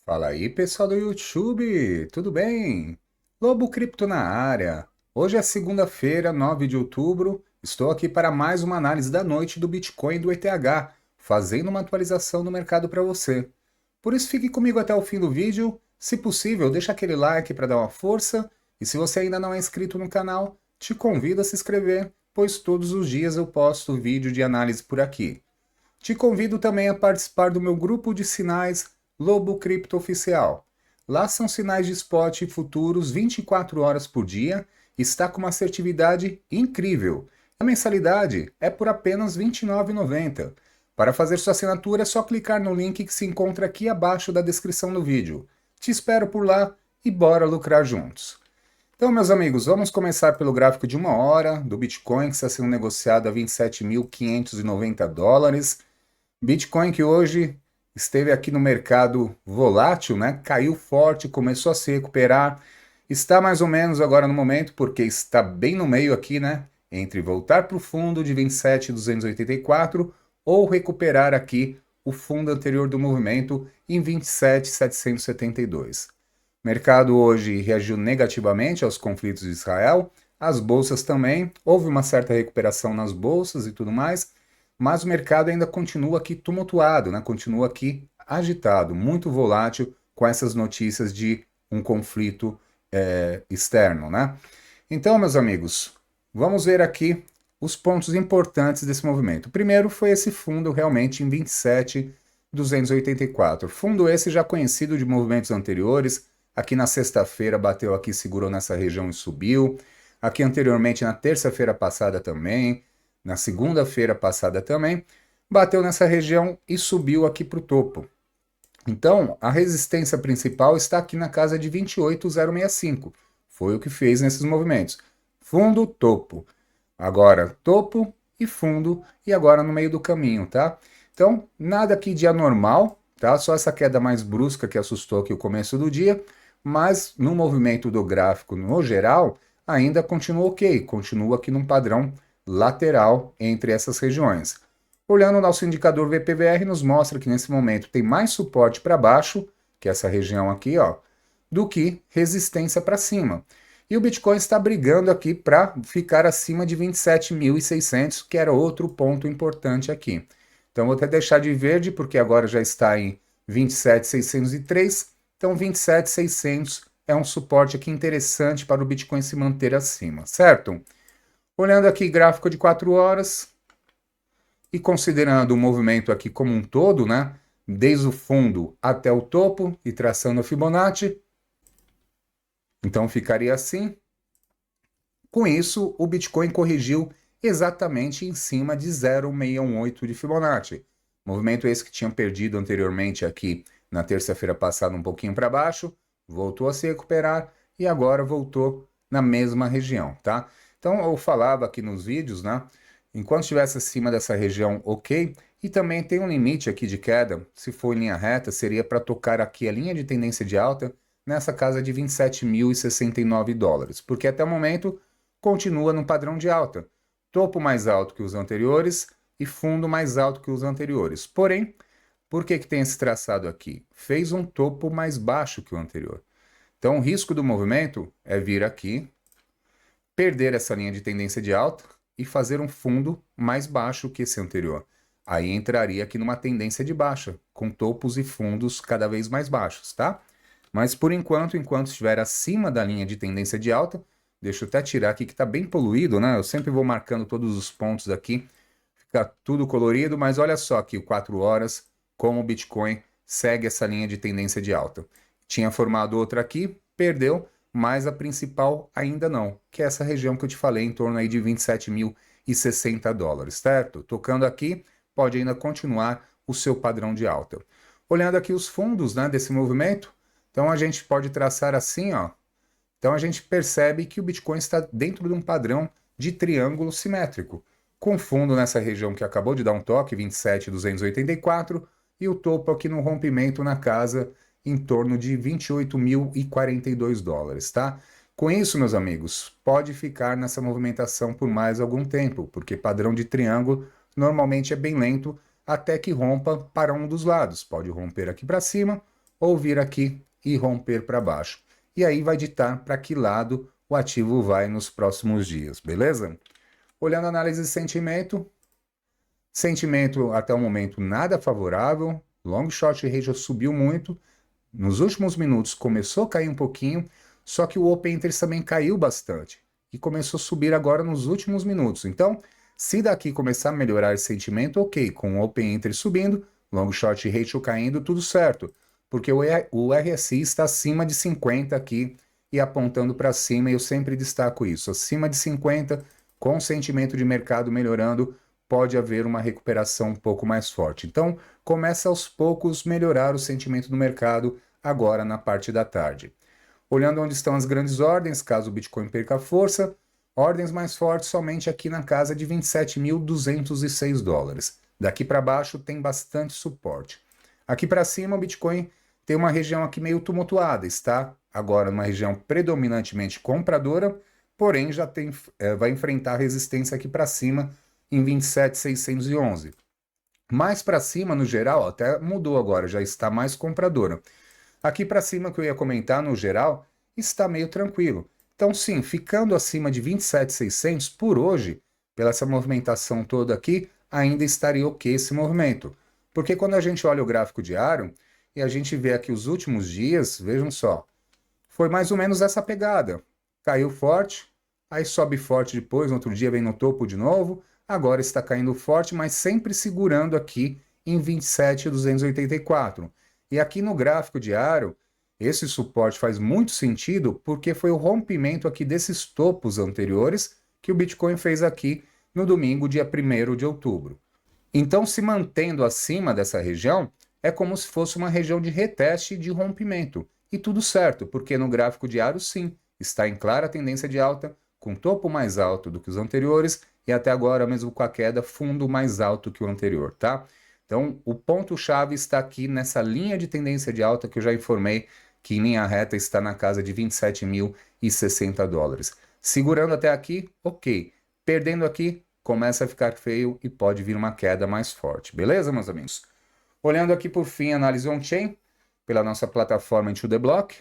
Fala aí, pessoal do YouTube, tudo bem? Lobo Cripto na área. Hoje é segunda-feira, 9 de outubro. Estou aqui para mais uma análise da noite do Bitcoin e do ETH, fazendo uma atualização do mercado para você. Por isso, fique comigo até o fim do vídeo. Se possível, deixa aquele like para dar uma força. E se você ainda não é inscrito no canal, te convido a se inscrever, pois todos os dias eu posto vídeo de análise por aqui. Te convido também a participar do meu grupo de sinais Lobo Cripto Oficial. Lá são sinais de spot futuros 24 horas por dia, está com uma assertividade incrível. A mensalidade é por apenas R$ 29,90. Para fazer sua assinatura é só clicar no link que se encontra aqui abaixo da descrição do vídeo. Te espero por lá e bora lucrar juntos. Então, meus amigos, vamos começar pelo gráfico de uma hora do Bitcoin, que está sendo negociado a US$ 27.590. Bitcoin que hoje esteve aqui no mercado volátil, né? Caiu forte, começou a se recuperar. Está mais ou menos agora no momento, porque está bem no meio aqui, né? Entre voltar para o fundo de 27.284 ou recuperar aqui o fundo anterior do movimento em 27.772. O mercado hoje reagiu negativamente aos conflitos de Israel, as bolsas também, houve uma certa recuperação nas bolsas e tudo mais, mas o mercado ainda continua aqui tumultuado, né? Continua aqui agitado, muito volátil com essas notícias de um conflito externo, né? Então, meus amigos, vamos ver aqui os pontos importantes desse movimento. O primeiro foi esse fundo realmente em 27.284. Fundo esse já conhecido de movimentos anteriores. Aqui na sexta-feira bateu aqui, segurou nessa região e subiu. Aqui anteriormente na terça-feira passada também. Na segunda-feira passada também, bateu nessa região e subiu aqui para o topo. Então, a resistência principal está aqui na casa de 28.065. Foi o que fez nesses movimentos. Fundo, topo. Agora, topo e fundo, e agora no meio do caminho, tá? Então, nada aqui de anormal, tá? Só essa queda mais brusca que assustou aqui o começo do dia, mas no movimento do gráfico no geral, ainda continua ok, continua aqui num padrão lateral entre essas regiões. Olhando o nosso indicador VPVR, nos mostra que nesse momento tem mais suporte para baixo, que é essa região aqui, ó, do que resistência para cima. E o Bitcoin está brigando aqui para ficar acima de 27.600, que era outro ponto importante aqui. Então vou até deixar de verde, porque agora já está em 27.603. Então 27.600 é um suporte aqui interessante para o Bitcoin se manter acima, certo? Olhando aqui gráfico de 4 horas e considerando o movimento aqui como um todo, né? Desde o fundo até o topo e traçando a Fibonacci. Então ficaria assim. Com isso, o Bitcoin corrigiu exatamente em cima de 0,618 de Fibonacci. Movimento esse que tinha perdido anteriormente aqui na terça-feira passada um pouquinho para baixo, voltou a se recuperar e agora voltou na mesma região, tá? Então eu falava aqui nos vídeos, né? Enquanto estivesse acima dessa região, ok. E também tem um limite aqui de queda, se for em linha reta, seria para tocar aqui a linha de tendência de alta nessa casa de US$ 27.069, porque até o momento continua no padrão de alta. Topo mais alto que os anteriores e fundo mais alto que os anteriores. Porém, por que tem esse traçado aqui? Fez um topo mais baixo que o anterior. Então, o risco do movimento é vir aqui, perder essa linha de tendência de alta e fazer um fundo mais baixo que esse anterior. Aí entraria aqui numa tendência de baixa, com topos e fundos cada vez mais baixos, tá? Mas por enquanto estiver acima da linha de tendência de alta, deixa eu até tirar aqui que está bem poluído, né? Eu sempre vou marcando todos os pontos aqui, fica tudo colorido, mas olha só aqui o 4 horas, como o Bitcoin segue essa linha de tendência de alta. Tinha formado outra aqui, perdeu, mas a principal ainda não, que é essa região que eu te falei, em torno aí de US$ 27.060, certo? Tocando aqui, pode ainda continuar o seu padrão de alta. Olhando aqui os fundos, né, desse movimento, então a gente pode traçar assim, ó. Então a gente percebe que o Bitcoin está dentro de um padrão de triângulo simétrico, com fundo nessa região que acabou de dar um toque, 27.284, e o topo aqui no rompimento na casa em torno de US$ 28.042, tá? Com isso, meus amigos, pode ficar nessa movimentação por mais algum tempo, porque padrão de triângulo normalmente é bem lento até que rompa para um dos lados. Pode romper aqui para cima ou vir aqui e romper para baixo. E aí vai ditar para que lado o ativo vai nos próximos dias, beleza? Olhando a análise de sentimento, sentimento até o momento nada favorável, long short ratio subiu muito, nos últimos minutos começou a cair um pouquinho, só que o open interest também caiu bastante e começou a subir agora nos últimos minutos. Então, se daqui começar a melhorar esse sentimento, ok, com o open interest subindo, long short ratio caindo, tudo certo, porque o RSI está acima de 50 aqui e apontando para cima, e eu sempre destaco isso, acima de 50, com o sentimento de mercado melhorando, pode haver uma recuperação um pouco mais forte. Então, começa aos poucos melhorar o sentimento do mercado agora na parte da tarde. Olhando onde estão as grandes ordens, caso o Bitcoin perca força, ordens mais fortes somente aqui na casa de 27.206 dólares. Daqui para baixo tem bastante suporte. Aqui para cima o Bitcoin tem uma região aqui meio tumultuada, está agora numa região predominantemente compradora, porém já vai enfrentar resistência aqui para cima em 27.611. Mais para cima, no geral, até mudou agora, já está mais compradora. Aqui para cima, que eu ia comentar, no geral, está meio tranquilo. Então, sim, ficando acima de 27.600 por hoje, pela essa movimentação toda aqui, ainda estaria ok esse movimento. Porque quando a gente olha o gráfico diário e a gente vê aqui os últimos dias, vejam só, foi mais ou menos essa pegada. Caiu forte, aí sobe forte depois, no outro dia vem no topo de novo, agora está caindo forte, mas sempre segurando aqui em 27.284. E aqui no gráfico diário, esse suporte faz muito sentido porque foi o rompimento aqui desses topos anteriores que o Bitcoin fez aqui no domingo, dia 1º de outubro. Então, se mantendo acima dessa região, é como se fosse uma região de reteste de rompimento. E tudo certo, porque no gráfico diário, sim, está em clara tendência de alta, com topo mais alto do que os anteriores e até agora, mesmo com a queda, fundo mais alto que o anterior, tá? Então, o ponto-chave está aqui nessa linha de tendência de alta que eu já informei que em linha reta está na casa de 27.060 dólares. Segurando até aqui, ok. Perdendo aqui, começa a ficar feio e pode vir uma queda mais forte. Beleza, meus amigos? Olhando aqui por fim, análise on-chain, pela nossa plataforma Into the Block.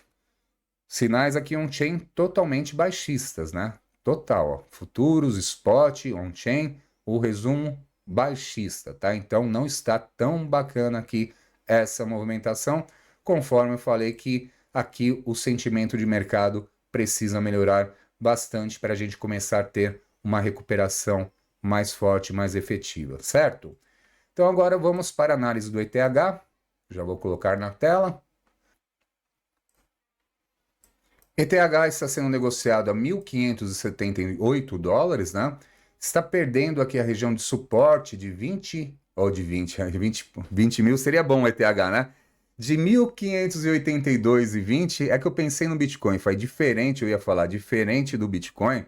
Sinais aqui on-chain totalmente baixistas, né? Total, ó. Futuros, spot, on-chain, o resumo baixista, tá? Então não está tão bacana aqui essa movimentação, conforme eu falei que aqui o sentimento de mercado precisa melhorar bastante para a gente começar a ter uma recuperação mais forte, mais efetiva, certo? Então agora vamos para a análise do ETH, já vou colocar na tela. ETH está sendo negociado a 1.578 dólares, né? Está perdendo aqui a região de suporte de 20 mil seria bom o ETH, né? De 1.582,20 é que eu pensei no Bitcoin, foi diferente, eu ia falar, diferente do Bitcoin,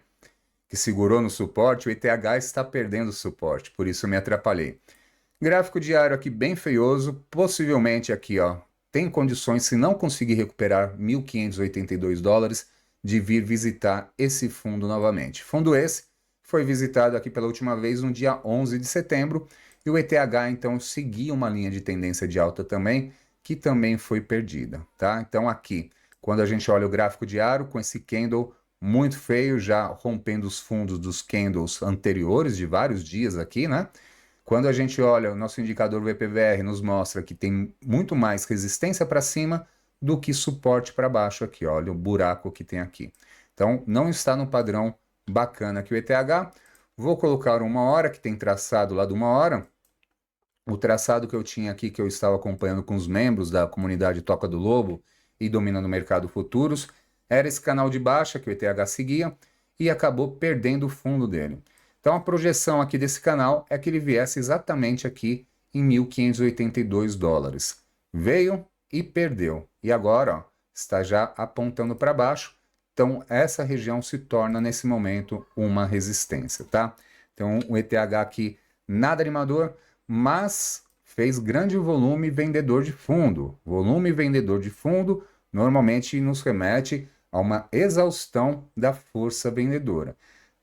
que segurou no suporte, o ETH está perdendo suporte, por isso eu me atrapalhei. Gráfico diário aqui bem feioso, possivelmente aqui, ó, tem condições, se não conseguir recuperar 1.582 dólares, de vir visitar esse fundo novamente. Fundo esse foi visitado aqui pela última vez no dia 11 de setembro, e o ETH então seguia uma linha de tendência de alta também, que também foi perdida, tá? Então aqui, quando a gente olha o gráfico diário, com esse candle muito feio, já rompendo os fundos dos candles anteriores de vários dias aqui, né? Quando a gente olha, o nosso indicador VPVR nos mostra que tem muito mais resistência para cima do que suporte para baixo aqui, olha o buraco que tem aqui. Então, não está no padrão bacana aqui o ETH. Vou colocar uma hora, que tem traçado lá de uma hora. O traçado que eu tinha aqui, que eu estava acompanhando com os membros da comunidade Toca do Lobo e Dominando o Mercado Futuros, era esse canal de baixa que o ETH seguia e acabou perdendo o fundo dele. Então a projeção aqui desse canal é que ele viesse exatamente aqui em 1.582 dólares. Veio e perdeu. E agora ó, está já apontando para baixo. Então essa região se torna nesse momento uma resistência, tá? Então o ETH aqui nada animador, mas fez grande volume vendedor de fundo. Volume vendedor de fundo normalmente nos remete a uma exaustão da força vendedora.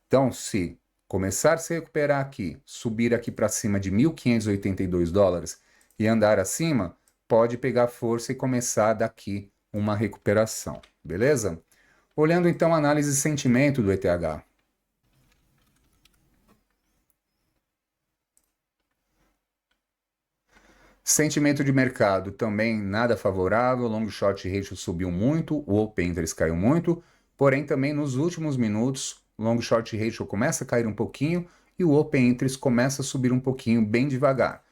Então se começar a se recuperar aqui, subir aqui para cima de 1.582 dólares e andar acima, pode pegar força e começar daqui uma recuperação, beleza? Olhando então a análise de sentimento do ETH. Sentimento de mercado também nada favorável, o long short ratio subiu muito, o open interest caiu muito, porém também nos últimos minutos o long short ratio começa a cair um pouquinho e o open interest começa a subir um pouquinho, bem devagar.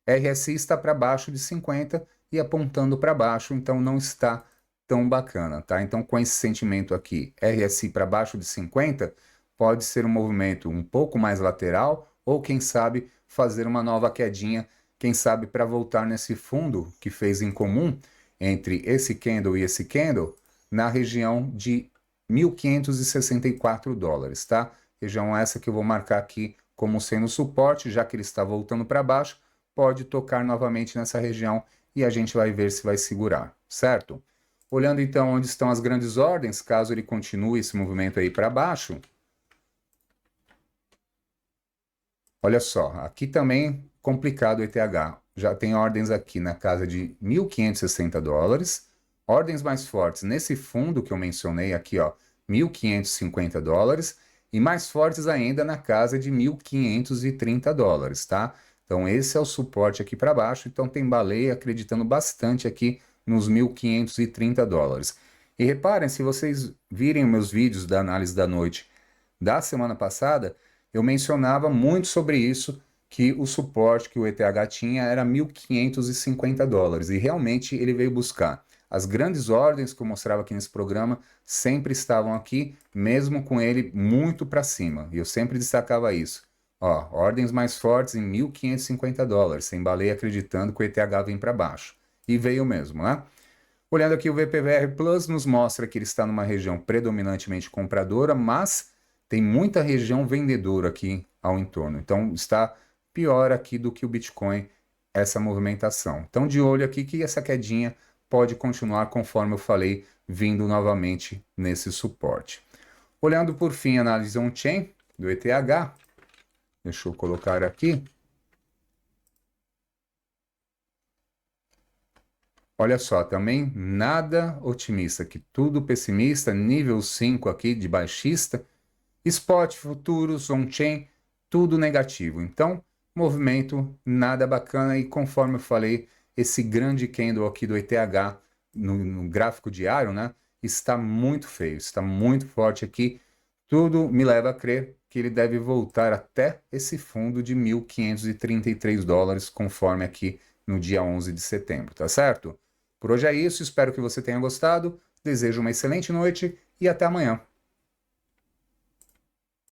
RSI está para baixo de 50 e apontando para baixo, então não está tão bacana, tá? Então com esse sentimento aqui, RSI para baixo de 50, pode ser um movimento um pouco mais lateral ou quem sabe fazer uma nova quedinha, quem sabe para voltar nesse fundo que fez em comum entre esse candle e esse candle na região de 1.564 dólares, tá? Região essa que eu vou marcar aqui como sendo suporte, já que ele está voltando para baixo, pode tocar novamente nessa região e a gente vai ver se vai segurar, certo? Olhando então onde estão as grandes ordens, caso ele continue esse movimento aí para baixo, olha só, aqui também complicado o ETH. Já tem ordens aqui na casa de 1.560 dólares, ordens mais fortes nesse fundo que eu mencionei aqui, ó, 1.550 dólares, e mais fortes ainda na casa de 1.530 dólares, tá? Então esse é o suporte aqui para baixo, então tem baleia acreditando bastante aqui nos 1.530 dólares. E reparem, se vocês virem meus vídeos da análise da noite da semana passada, eu mencionava muito sobre isso, que o suporte que o ETH tinha era 1.550 dólares, e realmente ele veio buscar. As grandes ordens que eu mostrava aqui nesse programa sempre estavam aqui, mesmo com ele muito para cima, e eu sempre destacava isso. Ó, ordens mais fortes em 1.550 dólares, sem baleia acreditando que o ETH vem para baixo. E veio mesmo, né? Olhando aqui o VPVR Plus nos mostra que ele está numa região predominantemente compradora, mas tem muita região vendedora aqui ao entorno. Então está pior aqui do que o Bitcoin essa movimentação. Então de olho aqui que essa quedinha pode continuar, conforme eu falei, vindo novamente nesse suporte. Olhando por fim a análise on-chain do ETH, deixa eu colocar aqui. Olha só, também nada otimista, aqui tudo pessimista, nível 5 aqui de baixista, spot, futuros, on-chain, tudo negativo. Então, movimento nada bacana e conforme eu falei, esse grande candle aqui do ETH no gráfico diário, né, está muito feio, está muito forte aqui. Tudo me leva a crer que ele deve voltar até esse fundo de 1.533 dólares, conforme aqui no dia 11 de setembro, tá certo? Por hoje é isso, espero que você tenha gostado, desejo uma excelente noite e até amanhã.